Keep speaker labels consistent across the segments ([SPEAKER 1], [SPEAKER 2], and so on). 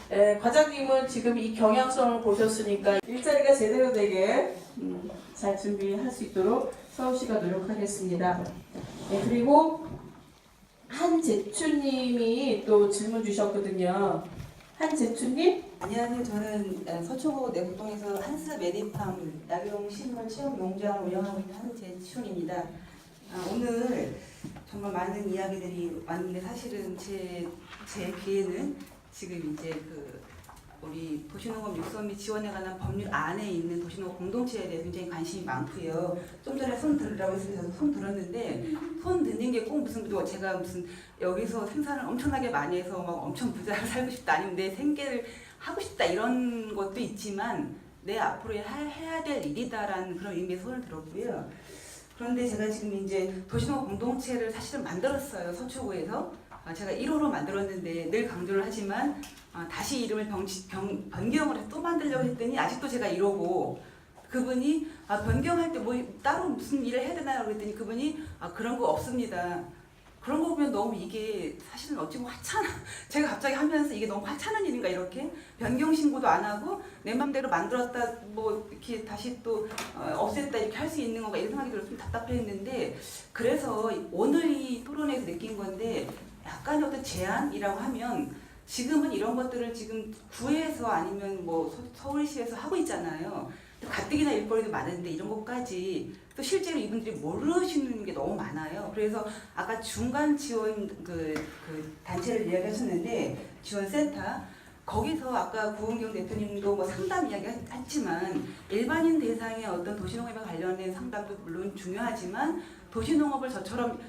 [SPEAKER 1] 과장님은 지금 이 경향성을 보셨으니까 일자리가 제대로 되게 잘 준비할 수 있도록 서울시가 노력하겠습니다. 그리고 한재춘님이 또 질문 주셨거든요. 한재춘님?
[SPEAKER 2] 안녕하세요. 저는 서초구 내곡동에서 한스 메디팜 약용 식물 체험 농장을 운영하고 있는 한재춘입니다. 오늘 정말 많은 이야기들이 왔는데 사실은 제 귀에는 지금 이제 우리 도시농업 육성 및 지원에 관한 법률 안에 있는 도시농업 공동체에 대해 굉장히 관심이 많고요. 좀 전에 손 들으라고 해서 저도 손 들었는데 손 드는 게 꼭 무슨 제가 무슨 여기서 생산을 엄청나게 많이 해서 막 엄청 부자로 살고 싶다 아니면 내 생계를 하고 싶다 이런 것도 있지만 내 앞으로 해야 될 일이다라는 그런 의미의 손을 들었고요. 그런데 제가 지금 이제 도시농업 공동체를 사실은 만들었어요. 서초구에서. 제가 1호로 만들었는데 늘 강조를 하지만 다시 이름을 변경을 해서 또 만들려고 했더니 아직도 제가 이러고 그분이 변경할 때 뭐 따로 무슨 일을 해야 되나요? 그랬더니 그분이 그런 거 없습니다. 그런 거 보면 너무 이게 사실은 어찌 보면 제가 갑자기 하면서 이게 너무 하찮은 일인가 이렇게 변경 신고도 안 하고 내 맘대로 만들었다 뭐 이렇게 다시 또 없앴다 이렇게 할 수 있는 건가 이런 생각이 들어서 좀 답답했는데 그래서 오늘 이 토론에서 느낀 건데 약간의 어떤 제안이라고 하면 지금은 이런 것들을 지금 구에서 아니면 뭐 서울시에서 하고 있잖아요. 가뜩이나 일거리도 많은데 이런 것까지 또 실제로 이분들이 모르시는 게 너무 많아요. 그래서 아까 중간 지원 그 단체를 이야기하셨는데 지원센터 거기서 아까 구은경 대표님도 뭐 상담 이야기 했지만 일반인 대상의 어떤 도시농업에 관련된 상담도 물론 중요하지만 도시농업을 저처럼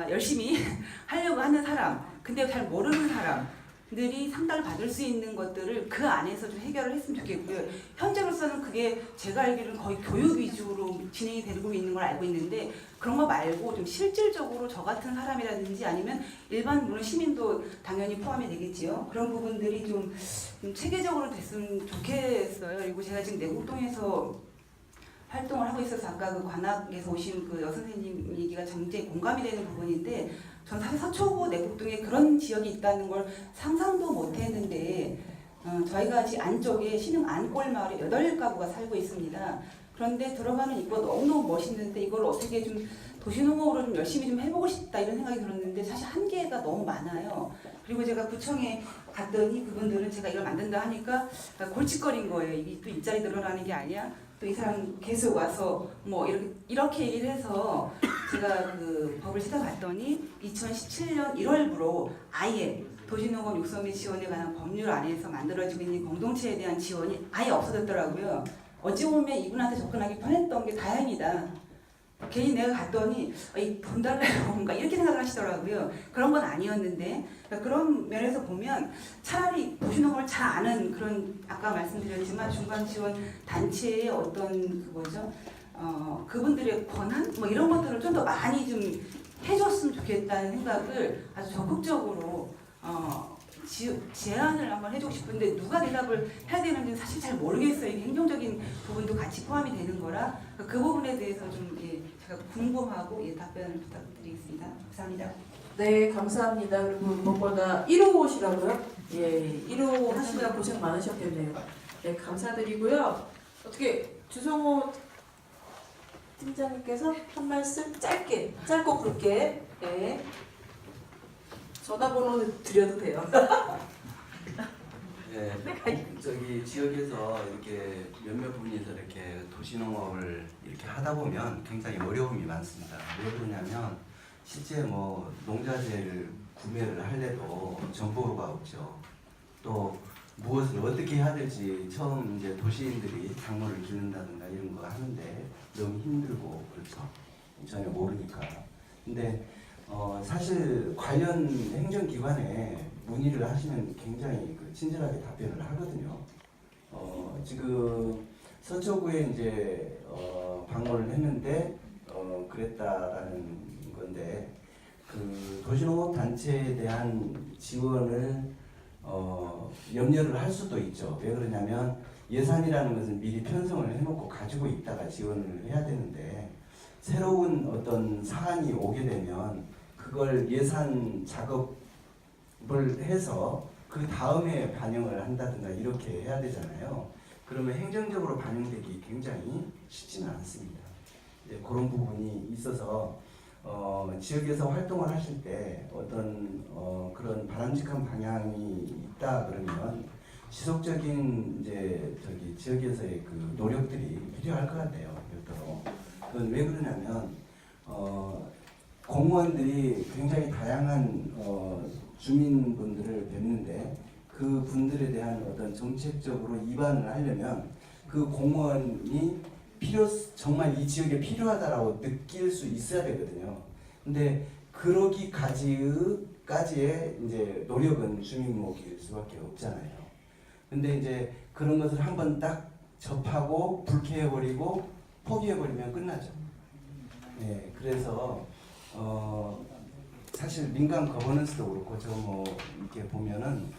[SPEAKER 2] 열심히 하려고 하는 사람 근데 잘 모르는 사람들이 상담을 받을 수 있는 것들을 그 안에서 좀 해결을 했으면 좋겠고요. 현재로서는 그게 제가 알기로는 거의 교육 위주로 진행이 되고 있는 걸 알고 있는데 그런 거 말고 좀 실질적으로 저 같은 사람이라든지 아니면 일반 물론 시민도 당연히 포함이 되겠지요. 그런 부분들이 좀 체계적으로 됐으면 좋겠어요. 그리고 제가 지금 내곡동에서 활동을 하고 있어서 아까 그 관악에서 오신 그 여선생님 얘기가 굉장히 공감이 되는 부분인데 전 사실 서초구 내곡동에 그런 지역이 있다는 걸 상상도 못 했는데 저희가 지금 안쪽에 신흥 안골마을에 8가구가 살고 있습니다. 그런데 들어가는 이거 너무너무 멋있는데 이걸 어떻게 좀 도시농업으로 좀 열심히 좀 해보고 싶다 이런 생각이 들었는데 사실 한계가 너무 많아요. 그리고 제가 구청에 갔더니 그분들은 제가 이걸 만든다 하니까 골칫거린 거예요. 이게 또 일자리 늘어나는 게 아니야? 또 이 사람 계속 와서 뭐 이렇게 얘기를 해서 제가 그 법을 찾아봤더니 2017년 1월부로 아예 도시농업 육성 및 지원에 관한 법률 안에서 만들어지고 있는 공동체에 대한 지원이 아예 없어졌더라고요. 어찌 보면 이분한테 접근하기 편했던 게 다행이다. 괜히 내가 갔더니 돈 달라고 뭔가 이렇게 생각을 하시더라고요. 그런 건 아니었는데 그러니까 그런 면에서 보면 차라리 도시농업을 잘 아는 그런 아까 말씀드렸지만 중간 지원 단체의 어떤 그분들의 권한 뭐 이런 것들을 좀 더 많이 좀 해줬으면 좋겠다는 생각을 아주 적극적으로 제안을 한번 해주고 싶은데 누가 대답을 해야 되는지는 사실 잘 모르겠어요. 이게 행정적인 부분도 같이 포함이 되는 거라 그 부분에 대해서 좀 제가 궁금하고 답변을 부탁드리겠습니다. 감사합니다.
[SPEAKER 1] 네, 감사합니다. 그리고 무엇보다 1호시라고요? 예, 1호 하시느라 고생 많으셨겠네요. 네, 감사드리고요. 어떻게 주성호 팀장님께서 한 말씀 짧고 굵게 네. 전화번호는 드려도 돼요.
[SPEAKER 3] 네, 저기 지역에서 이렇게 몇몇 분이서 이렇게 도시농업을 이렇게 하다 보면 굉장히 어려움이 많습니다. 왜 그러냐면 실제 뭐 농자재를 구매를 하려도 정보가 없죠. 또 무엇을 어떻게 해야 될지 처음 이제 도시인들이 작물을 기른다든가 이런 거 하는데 너무 힘들고 그렇죠. 전혀 모르니까. 근데 사실 관련 행정기관에 문의를 하시면 굉장히 친절하게 답변을 하거든요. 지금 서초구에 이제 방문을 했는데 그랬다라는 건데 그 도시농업 단체에 대한 지원을 염려를 할 수도 있죠. 왜 그러냐면 예산이라는 것은 미리 편성을 해놓고 가지고 있다가 지원을 해야 되는데 새로운 어떤 사안이 오게 되면 그걸 예산 작업을 해서 그 다음에 반영을 한다든가 이렇게 해야 되잖아요. 그러면 행정적으로 반영되기 굉장히 쉽지는 않습니다. 이제 그런 부분이 있어서 지역에서 활동을 하실 때 어떤 그런 바람직한 방향이 있다 그러면 지속적인 이제 지역에서의 그 노력들이 필요할 것 같아요. 별도로. 그건 왜 그러냐면 공무원들이 굉장히 다양한 주민분들을 뵙는데 그 분들에 대한 어떤 정책적으로 입안을 하려면 그 공무원이 정말 이 지역에 필요하다라고 느낄 수 있어야 되거든요. 근데 그러기까지의 이제 노력은 주민목일 수밖에 없잖아요. 근데 이제 그런 것을 한번 딱 접하고 불쾌해버리고 포기해버리면 끝나죠. 네, 그래서 사실 민간 거버넌스도 그렇고 저 뭐 이렇게 보면은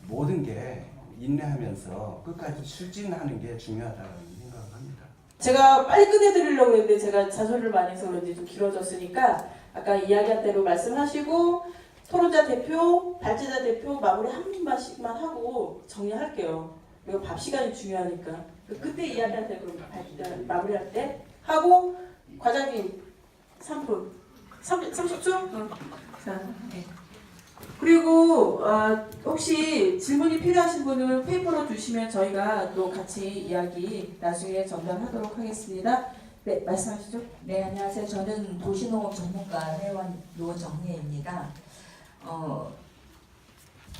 [SPEAKER 3] 모든 게 인내하면서 끝까지 추진하는 게 중요하다는 생각을 합니다.
[SPEAKER 1] 제가 빨리 끝내드리려고 했는데 제가 자소리를 많이 해서 그런지 좀 길어졌으니까 아까 이야기한 대로 말씀하시고 토론자 대표, 발제자 대표 마무리 한 분씩만 하고 정리할게요. 이거 밥 시간이 중요하니까 그때 이야기할 때 그럼 마무리할 때 하고 과장님 3분 30초? 자, 그리고 혹시 질문이 필요하신 분은 페이퍼로 주시면 저희가 또 같이 이야기 나중에 전달하도록 하겠습니다. 네, 말씀하시죠.
[SPEAKER 4] 네, 안녕하세요. 저는 도시농업 전문가 회원 노정혜입니다.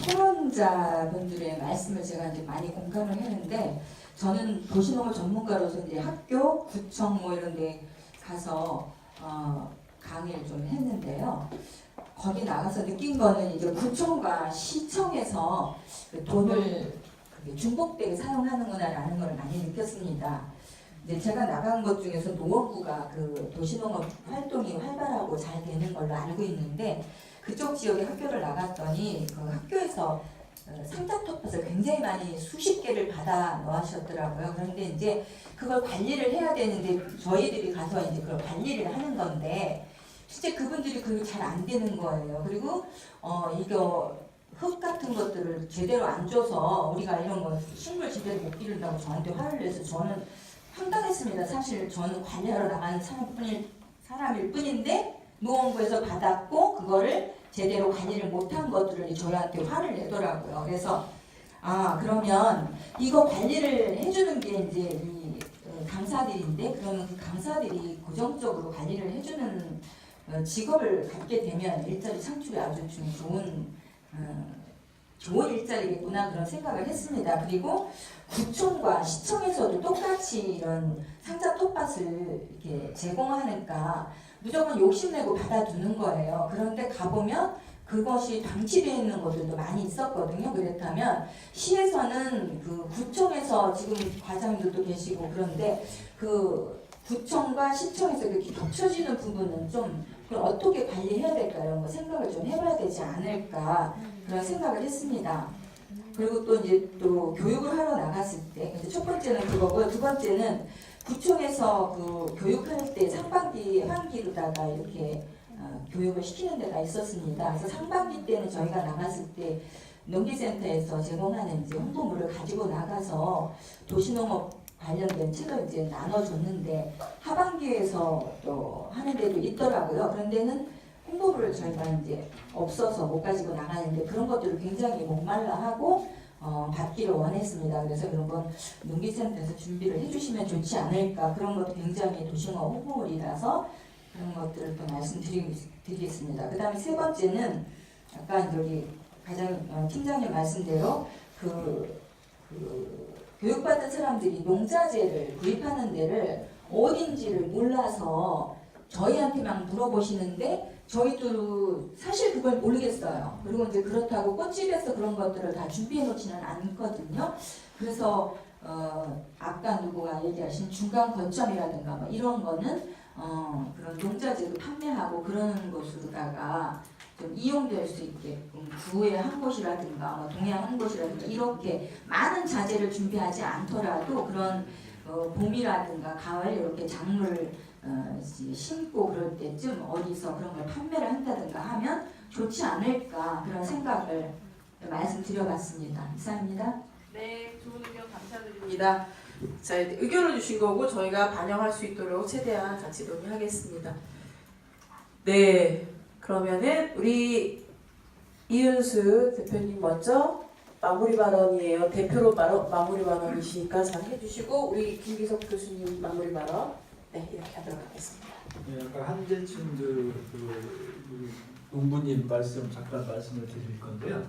[SPEAKER 4] 토론자분들의 말씀을 제가 이제 많이 공감을 했는데, 저는 도시농업 전문가로서 이제 학교, 구청 뭐 이런 데 가서 강의를 좀 했는데요. 거기 나가서 느낀 거는 이제 구청과 시청에서 그 돈을 중복되게 사용하는구나라는 걸 많이 느꼈습니다. 이제 제가 나간 것 중에서 노원구가 그 도시농업 활동이 활발하고 잘 되는 걸로 알고 있는데, 그쪽 지역에 학교를 나갔더니 그 학교에서 상자 텃밭을 굉장히 많이 수십 개를 받아 놓으셨더라고요. 그런데 이제 그걸 관리를 해야 되는데 저희들이 가서 이제 그걸 관리를 하는 건데 실제 그분들이 그게 잘 안 되는 거예요. 그리고 이거 흙 같은 것들을 제대로 안 줘서 우리가 이런 거 식물 제대로 못 기른다고 저한테 화를 내서 저는 황당했습니다. 사실 저는 관리하러 나가는 사람일 뿐인데 노원구에서 받았고 그거를 제대로 관리를 못한 것들을 저희한테 화를 내더라고요. 그래서 그러면 이거 관리를 해주는 게 이제 이 강사들인데, 그러면 그 강사들이 고정적으로 관리를 해주는 직업을 갖게 되면 일자리 창출에 아주 좀 좋은 일자리겠구나 그런 생각을 했습니다. 그리고 구청과 시청에서도 똑같이 이런 상자 텃밭을 이렇게 제공하니까 무조건 욕심내고 받아두는 거예요. 그런데 가보면 그것이 방치되어 있는 것들도 많이 있었거든요. 그렇다면 시에서는 그 구청에서 지금 과장님들도 계시고 그런데 그 구청과 시청에서 이렇게 겹쳐지는 부분은 좀 그걸 어떻게 관리해야 될까요? 뭐 생각을 좀 해봐야 되지 않을까 그런 생각을 했습니다. 그리고 또 이제 또 교육을 하러 나갔을 때 첫 번째는 그거고요. 두 번째는 구청에서 그 교육할 때 상반기 환기로다가 이렇게 교육을 시키는 데가 있었습니다. 그래서 상반기 때는 저희가 나갔을 때 농기센터에서 제공하는 이제 홍보물을 가지고 나가서 도시농업 관련된 책을 이제 나눠줬는데 하반기에서 또 하는 데도 있더라고요. 그런 데는 홍보를 저희가 이제 없어서 못 가지고 나가는데 그런 것들을 굉장히 목말라하고 받기를 원했습니다. 그래서 그런 건 농기센터에서 준비를 해주시면 좋지 않을까. 그런 것도 굉장히 도시농업 홍보물이라서 그런 것들을 또 말씀드리겠습니다. 그 다음에 세 번째는 아까 여기 팀장님 말씀대로 교육받은 사람들이 농자재를 구입하는 데를 어딘지를 몰라서 저희한테만 물어보시는데 저희도 사실 그걸 모르겠어요. 그리고 이제 그렇다고 꽃집에서 그런 것들을 다 준비해 놓지는 않거든요. 그래서 아까 누구가 얘기하신 중간 거점이라든가 뭐 이런 거는 그런 농자재도 판매하고 그러는 곳으로다가 좀 이용될 수 있게끔 구의 한 곳이라든가 뭐 동해안 한 곳이라든가 이렇게 많은 자재를 준비하지 않더라도 그런 봄이라든가 가을 이렇게 작물을 심고 그럴 때쯤 어디서 그런 걸 판매를 한다든가 하면 좋지 않을까 그런 생각을 말씀드려봤습니다. 이상입니다.
[SPEAKER 1] 네, 좋은 의견 감사드립니다. 자, 의견을 주신 거고 저희가 반영할 수 있도록 최대한 같이 논의하겠습니다. 네, 그러면은 우리 이은수 대표님 먼저 마무리 발언이에요. 대표로 마무리 발언이시니까 잘 해주시고 우리 김기석 교수님 마무리 발언 네 이렇게 하도록 하겠습니다.
[SPEAKER 5] 네, 아까 한재춘 우리 농부님 말씀 잠깐 말씀을 드릴 건데요.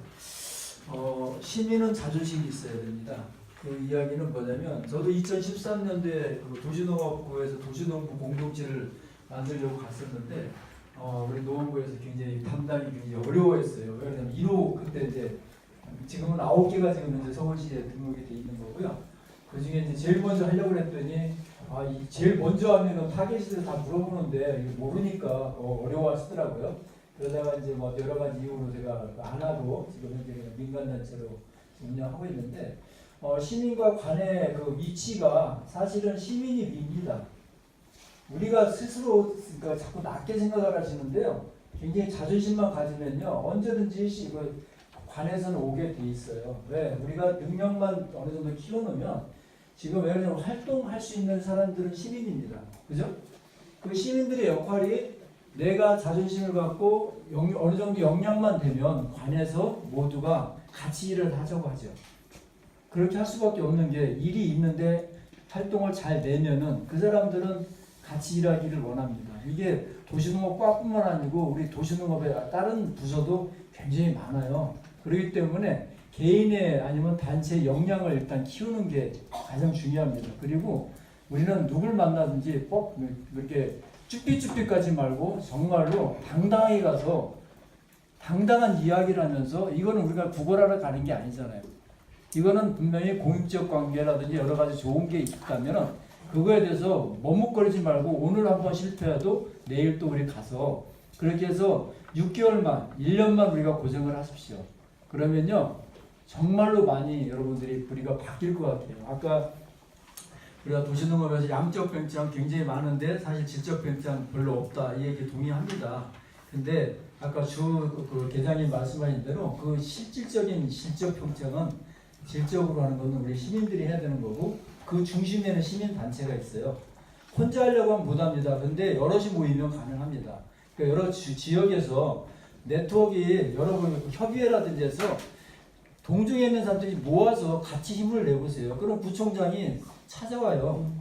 [SPEAKER 5] 시민은 자존심이 있어야 됩니다. 그 이야기는 뭐냐면 저도 2013년도에 도시농업부에서 도시농부 공동체를 만들려고 갔었는데 우리 농업부에서 굉장히 담당이 굉장히 어려워했어요. 왜냐하면 1호 그때 이제 지금은 9개가 지금 이제 서울시에 등록이 돼 있는 거고요. 그 중에 이제 제일 먼저 하려고 했더니 이 제일 먼저 하면은 타겟시들 다 물어보는데 이거 모르니까 어려워하시더라고요. 그러다가 이제 뭐 여러 가지 이유로 제가 안 하고 지금 현재 민간단체로 운영하고 있는데 시민과 관의 그 위치가 사실은 시민이 밉니다. 우리가 스스로 그러니까 자꾸 낮게 생각을 하시는데요. 굉장히 자존심만 가지면요 언제든지 관에서는 오게 돼 있어요. 왜? 우리가 능력만 어느 정도 키워놓으면 지금 예를 들면 활동할 수 있는 사람들은 시민입니다. 그죠? 그 시민들의 역할이 내가 자존심을 갖고 어느 정도 역량만 되면 관에서 모두가 같이 일을 하자고 하죠. 그렇게 할 수밖에 없는 게 일이 있는데 활동을 잘 내면은 그 사람들은 같이 일하기를 원합니다. 이게 도시농업과뿐만 아니고 우리 도시농업의 다른 부서도 굉장히 많아요. 그렇기 때문에 개인의 아니면 단체의 역량을 일단 키우는 게 가장 중요합니다. 그리고 우리는 누굴 만나든지 이렇게 쭈삐쭈삐까지 말고 정말로 당당하게 가서 당당한 이야기를 하면서 이거는 우리가 구걸하러 가는 게 아니잖아요. 이거는 분명히 공익적 관계라든지 여러 가지 좋은 게 있다면 그거에 대해서 머뭇거리지 말고 오늘 한번 실패해도 내일 또 우리 가서 그렇게 해서 6개월만 1년만 우리가 고생을 하십시오. 그러면요 정말로 많이 여러분들이 우리가 바뀔 것 같아요. 아까 우리가 도시농업에서 양적 팽창 굉장히 많은데 사실 질적 팽창 별로 없다 이 얘기 동의합니다. 근데 아까 그 계장님 말씀하신 대로 그 실질적인 질적 팽창은 질적으로 하는 것은 우리 시민들이 해야 되는 거고 그 중심에는 시민 단체가 있어요. 혼자 하려고 하면 못합니다. 근데 여럿이 모이면 가능합니다. 그러니까 여러 지역에서 네트워크 여러 협의회라든지 해서 동중에 있는 사람들이 모아서 같이 힘을 내보세요. 그럼 구청장이 찾아와요.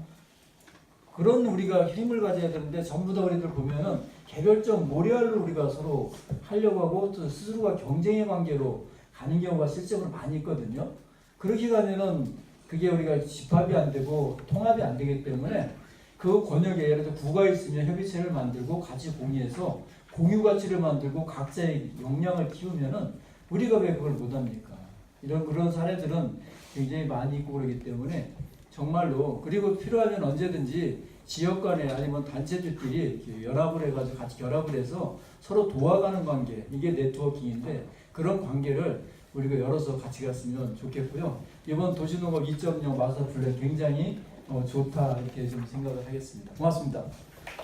[SPEAKER 5] 그런 우리가 힘을 가져야 되는데 전부 다 우리들 보면은 개별적 모래알로 우리가 서로 하려고 하고 또 스스로가 경쟁의 관계로 가는 경우가 실제로 많이 있거든요. 그렇게 가면은 그게 우리가 집합이 안 되고 통합이 안 되기 때문에 그 권역에 예를 들어 구가 있으면 협의체를 만들고 같이 공유해서 공유 가치를 만들고 각자의 역량을 키우면은 우리가 왜 그걸 못합니까? 그런 사례들은 굉장히 많이 있고 그러기 때문에 정말로 그리고 필요하면 언제든지 지역 간에 아니면 단체들끼리 연합을 해가지고 같이 결합을 해서 서로 도와가는 관계 이게 네트워킹인데 그런 관계를 우리가 열어서 같이 갔으면 좋겠고요. 이번 도시농업 2.0 마스터 플랜 굉장히 좋다 이렇게 좀 생각을 하겠습니다. 고맙습니다.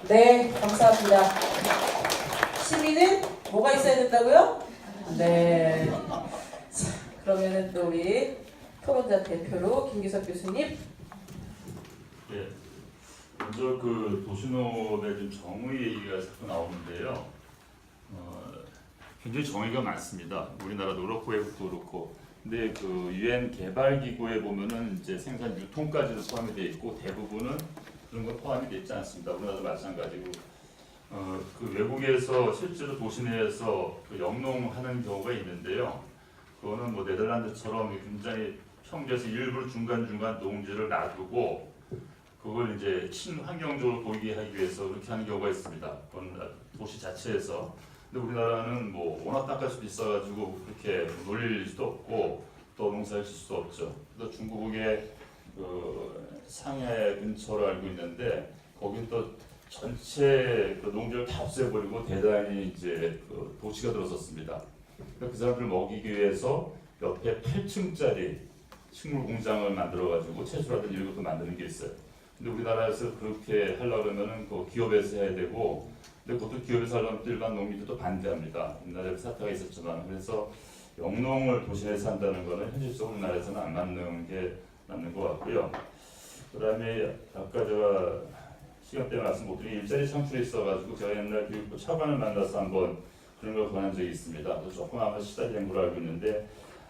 [SPEAKER 1] 네, 감사합니다. 시민은 뭐가 있어야 된다고요? 네. 자, 그러면은 또 우리 토론자 대표로 김기석 교수님.
[SPEAKER 6] 네. 먼저 그 도시농업의 좀 정의 얘기가 자꾸 나오는데요. 굉장히 정의가 많습니다. 우리나라도 그렇고 외국도 그렇고. 근데 그 유엔 개발기구에 보면은 이제 생산 유통까지도 포함이 돼 있고 대부분은 그런 거 포함이 돼 있지 않습니다. 우리나라도 마찬가지고. 그 외국에서 실제로 도시 내에서 그 영농하는 경우가 있는데요. 그거는 뭐 네덜란드처럼 굉장히 평지에서 일부러 중간중간 농지를 놔두고 그걸 이제 친환경적으로 보이게 하기 위해서 그렇게 하는 경우가 있습니다. 그건 도시 자체에서. 근데 우리나라는 뭐 워낙 땅값이 비싸가지고 그렇게 놀릴 수도 없고 또 농사를 질 수도 없죠. 또 중국의 그 상해 근처로 알고 있는데 거긴 또 전체 그 농지를 다 없애버리고 대단히 이제 그 도시가 들어섰습니다. 그 사람들을 먹이기 위해서 옆에 8층짜리 식물 공장을 만들어가지고 채소라든지 이런 것도 만드는 게 있어요. 근데 우리나라에서 그렇게 하려고 하면은 그 기업에서 해야 되고, 근데 그것도 기업에서 하려면 일반 농민들도 반대합니다. 옛날에 사태가 있었지만 그래서 영농을 도시내에서 한다는 거는 현실적으로 우리나라에서는 안 맞는 것 같고요. 그다음에 아까 제가 시간 때문에 말씀 못 드린 일자리 창출이 있어가지고 제가 옛날 교육부 차관을 만나서 한번 그런 걸 권한 적이 있습니다. 그래서 조금 아마 시달린 걸로 알고 있는데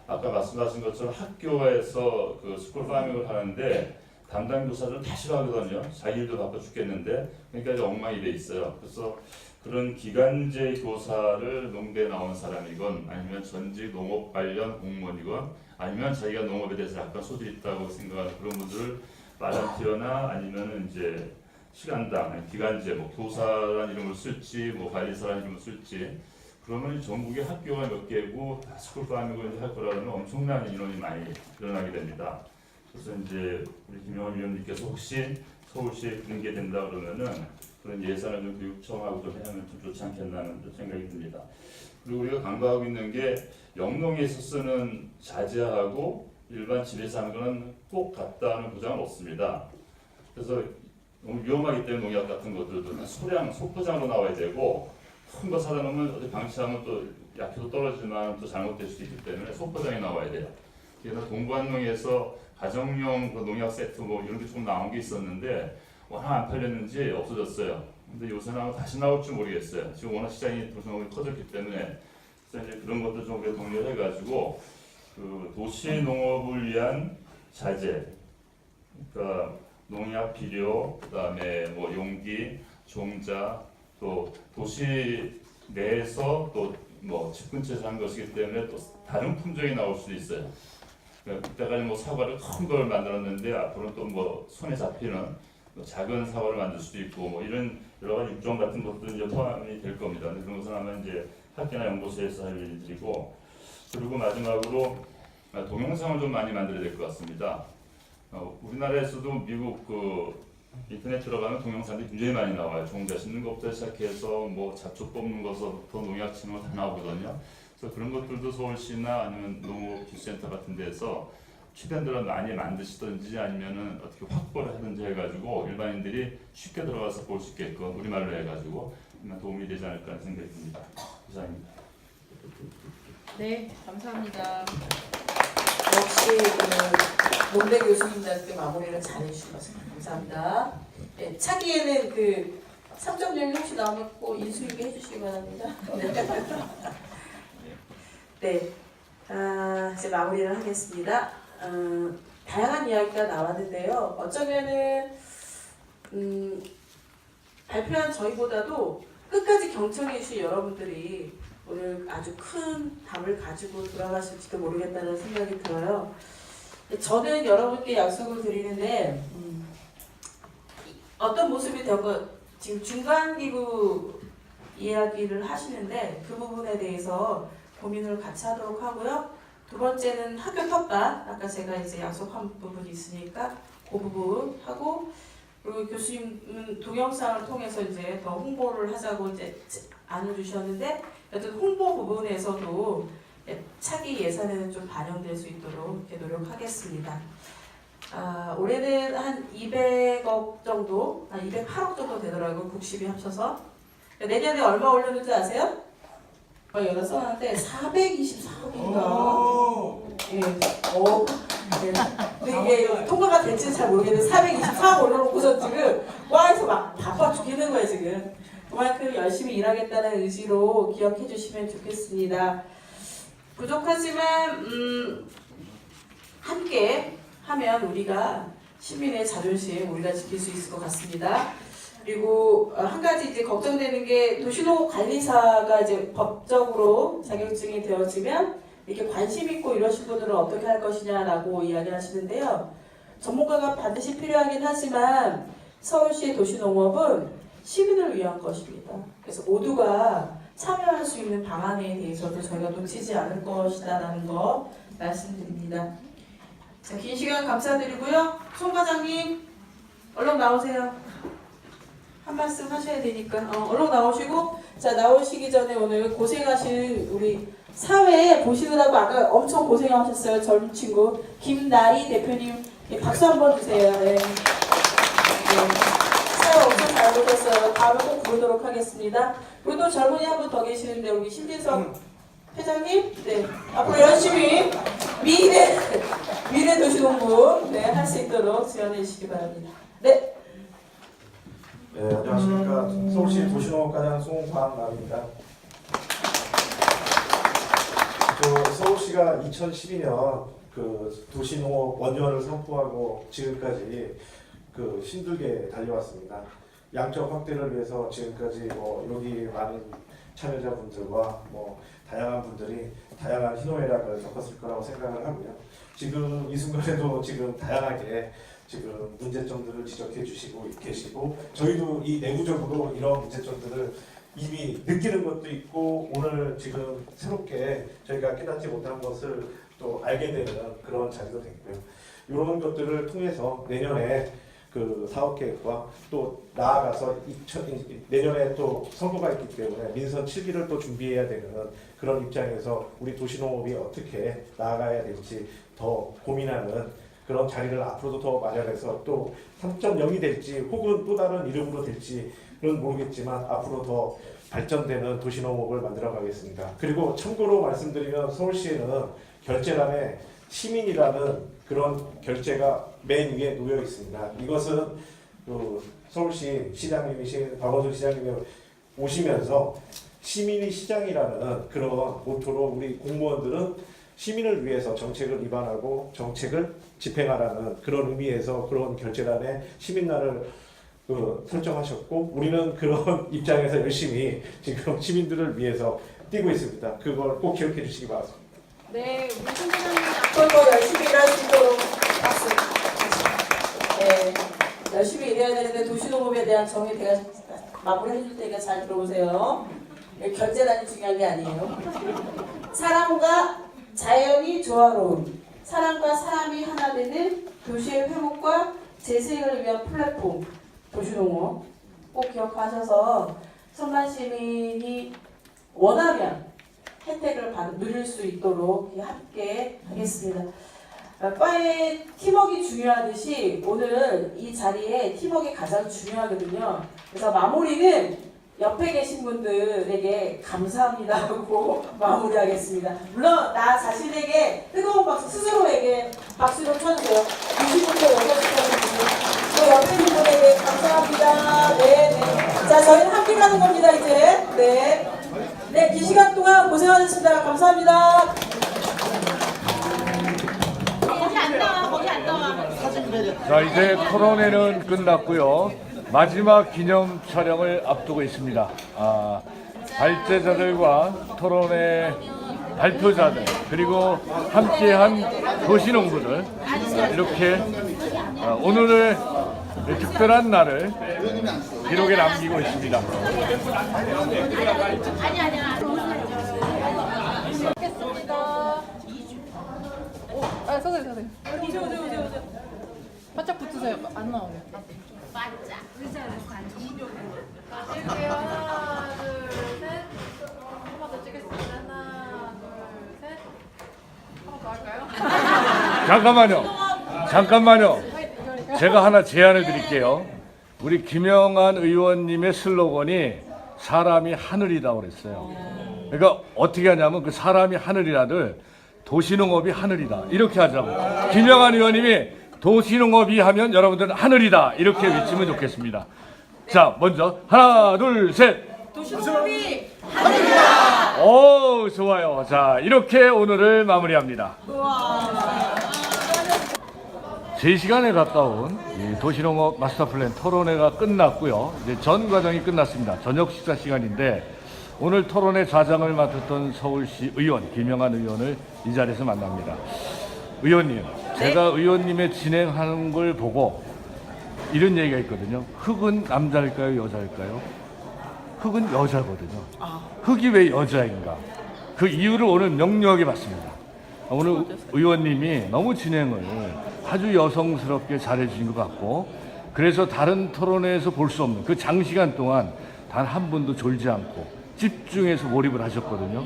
[SPEAKER 6] 아까 말씀하신 것처럼 학교에서 그 스쿨 파밍을 하는데 담당 교사들은 다 싫어하거든요. 자기 일도 바빠 죽겠는데 그러니까 이제 엉망이 돼 있어요. 그래서 그런 기간제 교사를 농대에 나온 사람이건 아니면 전직 농업 관련 공무원이건 아니면 자기가 농업에 대해서 약간 소질이 있다고 생각하는 그런 분들을 발란티어나 아니면은 이제 시간당 기간제 뭐 교사라는 이름을 쓸지 뭐 관리사라는 이름을 쓸지 그러면 전국에 학교가 몇 개고 스쿨 파밍을 할 거라면 엄청난 인원이 많이 일어나게 됩니다. 그래서 이제 우리 김영환 위원님께서 혹시 서울시에 그런 게 된다 그러면은 그런 예산을 좀 교육청하고 좀 하면 좀 좋지 않겠나는 생각이 듭니다. 그리고 우리가 강조하고 있는 게 영농에서 쓰는 자재하고 일반 집에서 하는 거는 꼭 같다는 보장은 없습니다. 그래서 너무 위험하기 때문에 농약 같은 것들도 소량 소포장으로 나와야 되고 큰 거 사다 놓으면 어디 방치하면 또 약효도 떨어지지만 또 잘못될 수도 있기 때문에 소포장이 나와야 돼요. 그래서 동부안농에서 가정용 그 농약 세트 뭐 이런 게 좀 나온 게 있었는데 워낙 안 팔렸는지 없어졌어요. 근데 요새는 아마 다시 나올지 모르겠어요. 지금 워낙 시장이 커졌기 때문에 그래서 이제 그런 것도 좀 우리가 독려를 해가지고 그 도시 농업을 위한 자재, 그러니까 농약 비료, 그다음에 뭐 용기, 종자, 또 도시 내에서 또 뭐 집 근처에서 한 것이기 때문에 또 다른 품종이 나올 수도 있어요. 그러니까 그때까지 뭐 사과를 큰 걸 만들었는데 앞으로는 또 뭐 손에 잡히는 작은 사과를 만들 수도 있고 뭐 이런 여러 가지 육종 같은 것들은 이제 포함이 될 겁니다. 근데 그런 것은 아마 이제 학교나 연구소에서 할 일들이고 그리고 마지막으로 동영상을 좀 많이 만들어야 될 것 같습니다. 우리나라에서도 미국 그 인터넷 들어가면 동영상들이 굉장히 많이 나와요. 종자 심는 것부터 시작해서 뭐 잡초 뽑는 것부터 농약 치는 거 다 나오거든요. 그래서 그런 것들도 서울시나 아니면 농업기술센터 같은 데서 취단들을 많이 만드시든지 아니면은 어떻게 확보를 하든지 해가지고 일반인들이 쉽게 들어가서 볼 수 있게끔 우리말로 해가지고 도움이 되지 않을까 하는 생각이 듭니다. 이상입니다.
[SPEAKER 1] 네, 감사합니다. 역시 그 농대 교수님들께 마무리를 잘 해주셔서 감사합니다. 네, 차기에는 그 3.0 혹시 나오면 꼭 인수인계 해주시기 바랍니다. 네, 이제 마무리를 하겠습니다. 다양한 이야기가 나왔는데요. 어쩌면은 발표한 저희보다도 끝까지 경청해 주신 여러분들이 오늘 아주 큰 답을 가지고 돌아가실지도 모르겠다는 생각이 들어요. 저는 여러분께 약속을 드리는데 어떤 모습이 되고 지금 중간기구 이야기를 하시는데 그 부분에 대해서 고민을 같이 하도록 하고요. 두 번째는 학교 텃밭, 아까 제가 이제 약속한 부분이 있으니까 그 부분 하고 그리고 교수님은 동영상을 통해서 이제 더 홍보를 하자고 이제 안을 주셨는데 여튼 홍보 부분에서도 차기 예산에는 좀 반영될 수 있도록 이렇게 노력하겠습니다. 올해는 한 200억 정도, 208억 정도 되더라고요. 국십이 합쳐서. 내년에 얼마 올렸는지 아세요? 여기다 써놨는데 424억인가. 예. 네. 근데 이게 통과가 될지는 잘 모르겠는데 424억 올려놓고서 지금 와에서 막 바빠 죽겠는 거예요 지금. 그만큼 열심히 일하겠다는 의지로 기억해 주시면 좋겠습니다. 부족하지만 함께 하면 우리가 시민의 자존심 우리가 지킬 수 있을 것 같습니다. 그리고 한 가지 이제 걱정되는 게 도시농업관리사가 이제 법적으로 자격증이 되어지면 이렇게 관심 있고 이러신 분들은 어떻게 할 것이냐라고 이야기하시는데요. 전문가가 반드시 필요하긴 하지만 서울시의 도시농업은 시민을 위한 것입니다. 그래서 모두가 참여할 수 있는 방안에 대해서도 저희가 놓치지 않을 것이다라는 거 말씀드립니다. 자, 긴 시간 감사드리고요. 송 과장님 얼른 나오세요. 한 말씀 하셔야 되니까 얼른 나오시고 자 나오시기 전에 오늘 고생하신 우리 사회 보시느라고 아까 엄청 고생하셨어요. 젊은 친구 김나희 대표님 박수 한번 주세요. 네. 네. 사회 엄청 잘 보셨어요. 다음에 꼭 부르도록 하겠습니다. 그리고 또 젊은이 한 분 더 계시는데 우리 신진석 회장님, 네, 앞으로 열심히 미래 도시농부 네, 할 수 있도록 지원해 주시기 바랍니다. 네.
[SPEAKER 7] 네, 안녕하십니까. 서울시 도시농업과장 송광남입니다. 서울시가 2012년 그 도시농업 원년을 선포하고 지금까지 그 힘들게 달려왔습니다. 양적 확대를 위해서 지금까지 여기 많은 참여자분들과 다양한 분들이 다양한 희노애락을 겪었을 거라고 생각을 하고요. 지금 이 순간에도 지금 다양하게 지금 문제점들을 지적해 주시고 계시고 저희도 이 내부적으로 이런 문제점들을 이미 느끼는 것도 있고 오늘 지금 새롭게 저희가 깨닫지 못한 것을 또 알게 되는 그런 자리도 됐고요. 이런 것들을 통해서 내년에 그 사업 계획과 또 나아가서 내년에 또 선거가 있기 때문에 민선 7기를 또 준비해야 되는 그런 입장에서 우리 도시농업이 어떻게 나아가야 될지 더 고민하는 그런 자리를 앞으로도 더 마련해서 또 3.0이 될지 혹은 또 다른 이름으로 될지는 모르겠지만 앞으로 더 발전되는 도시농업을 만들어 가겠습니다. 그리고 참고로 말씀드리면 서울시에는 결제란에 시민이라는 그런 결제가 맨 위에 놓여 있습니다. 이것은 그 서울시 시장님이신 박원순 시장님이 오시면서 시민이 시장이라는 그런 모토로 우리 공무원들은 시민을 위해서 정책을 입안하고 정책을 집행하라는 그런 의미에서 그런 결제란에 시민날을 설정하셨고 우리는 그런 입장에서 열심히 지금 시민들을 위해서 뛰고 있습니다. 그걸 꼭 기억해 주시기 바랍니다.
[SPEAKER 1] 네, 우리 선생님이 앞으로 열심히 일할 수 있도록 박수. 네, 열심히 일해야 되는데 도시농업에 대한 정의 제가 마무리 해줄 테니까 잘 들어보세요. 결제란이 중요한 게 아니에요. 사람과 자연이 조화로운, 사람과 사람이 하나 되는 도시의 회복과 재생을 위한 플랫폼 도시농업 꼭 기억하셔서 천만 시민이 원하면 혜택을 누릴 수 있도록 함께 하겠습니다. 과의 팀워크가 중요하듯이 오늘 이 자리에 팀워크가 가장 중요하거든요. 그래서 마무리는 옆에 계신 분들에게 감사합니다라고 마무리하겠습니다. 물론 나 자신에게 뜨거운 박수, 스스로에게 박수를 쳐주세요. 20분도 연결시켜주시고 또 옆에 있는 분에게 감사합니다. 네. 자, 저희는 함께 가는 겁니다, 이제. 네. 네, 긴 시간 동안 고생하셨습니다. 감사합니다.
[SPEAKER 8] 자, 이제 토론회는 끝났고요. 마지막 기념 촬영을 앞두고 있습니다. 발제자들과 토론회 발표자들 그리고 함께한 도시농부들 이렇게 오늘의 특별한 날을 기록에 남기고 있습니다.
[SPEAKER 9] 서세요. 오세요. 바짝 붙으세요. 안 나오게. 바짝. 의자를 찍을게요. 하나, 둘, 셋. 한 번 더 찍겠습니다. 하나, 둘, 셋. 한 번 더 할까요?
[SPEAKER 8] 잠깐만요. 제가 하나 제안을 드릴게요. 우리 김영한 의원님의 슬로건이 사람이 하늘이다 그랬어요. 그러니까 어떻게 하냐면 그 사람이 하늘이라들 도시농업이 하늘이다 이렇게 하자고. 김영한 의원님이 도시농업이 하면 여러분들은 하늘이다 이렇게 외치면 좋겠습니다. 자, 먼저 하나 둘 셋.
[SPEAKER 1] 도시농업이
[SPEAKER 8] 오, 좋아요. 자, 이렇게 오늘을 마무리합니다. 3시간에 가까운 이 도시농업 마스터플랜 토론회가 끝났고요. 이제 전 과정이 끝났습니다. 저녁 식사 시간인데 오늘 토론회 좌장을 맡았던 서울시 의원 김영한 의원을 이 자리에서 만납니다. 의원님, 제가 의원님의 진행하는 걸 보고 이런 얘기가 있거든요. 흑은 남자일까요, 여자일까요? 흑은 여자거든요. 흑이 왜 여자인가? 그 이유를 오늘 명료하게 봤습니다. 오늘 의원님이 너무 진행을 아주 여성스럽게 잘해주신 것 같고 그래서 다른 토론회에서 볼 수 없는 그 장시간 동안 단 한 분도 졸지 않고 집중해서 몰입을 하셨거든요.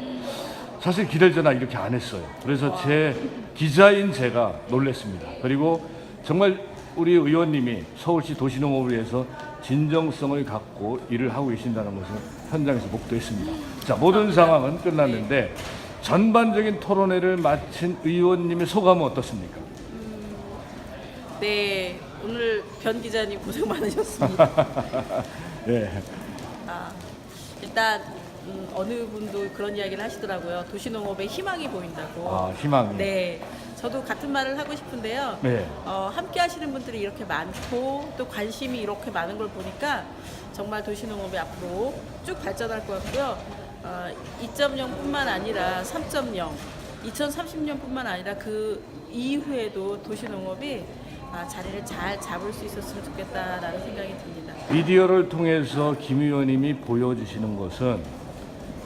[SPEAKER 8] 사실 기다리 전화 이렇게 안 했어요. 그래서 제 기자인 제가 놀랐습니다. 그리고 정말 우리 의원님이 서울시 도시농업을 위해서 진정성을 갖고 일을 하고 계신다는 것을 현장에서 목도했습니다. 자, 모든 상황은 끝났는데 전반적인 토론회를 마친 의원님의 소감은 어떻습니까?
[SPEAKER 1] 네, 오늘 변 기자님 고생 많으셨습니다.
[SPEAKER 8] 예.
[SPEAKER 1] 일단 어느 분도 그런 이야기를 하시더라고요. 도시농업에 희망이 보인다고.
[SPEAKER 8] 아, 희망이.
[SPEAKER 1] 네, 저도 같은 말을 하고 싶은데요.
[SPEAKER 8] 네.
[SPEAKER 1] 함께 하시는 분들이 이렇게 많고 또 관심이 이렇게 많은 걸 보니까 정말 도시농업이 앞으로 쭉 발전할 것 같고요. 2.0뿐만 아니라 3.0, 2030년뿐만 아니라 그 이후에도 도시농업이 자리를 잘 잡을 수 있었으면 좋겠다라는 생각이 듭니다.
[SPEAKER 8] 미디어를 통해서 김 의원님이 보여주시는 것은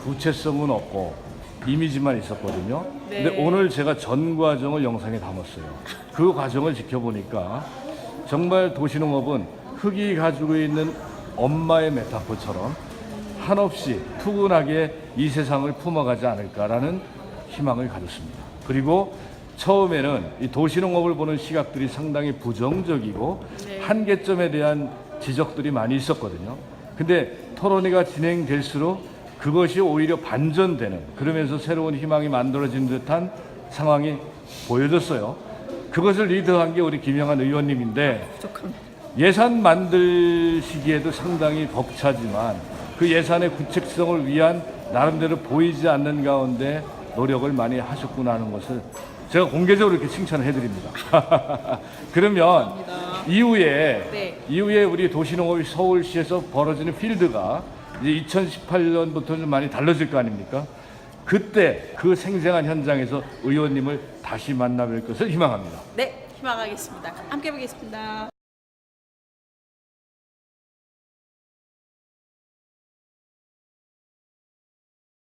[SPEAKER 8] 구체성은 없고 이미지만 있었거든요.
[SPEAKER 1] 네.
[SPEAKER 8] 근데 오늘 제가 전 과정을 영상에 담았어요. 그 과정을 지켜보니까 정말 도시농업은 흙이 가지고 있는 엄마의 메타포처럼 한없이 푸근하게 이 세상을 품어가지 않을까라는 희망을 가졌습니다. 그리고 처음에는 이 도시농업을 보는 시각들이 상당히 부정적이고
[SPEAKER 1] 네.
[SPEAKER 8] 한계점에 대한 지적들이 많이 있었거든요. 근데 토론회가 진행될수록 그것이 오히려 반전되는, 그러면서 새로운 희망이 만들어진 듯한 상황이 보여졌어요. 그것을 리드한 게 우리 김영한 의원님인데 예산 만들시기에도 상당히 벅차지만 그 예산의 구체성을 위한 나름대로 보이지 않는 가운데 노력을 많이 하셨구나 하는 것을 제가 공개적으로 이렇게 칭찬을 해드립니다. 그러면 이후에 우리 도시농업이 서울시에서 벌어지는 필드가 이제 2018년부터 좀 많이 달라질 거 아닙니까? 그때 그 생생한 현장에서 의원님을 다시 만나뵐 것을 희망합니다.
[SPEAKER 1] 네, 희망하겠습니다. 함께 보겠습니다.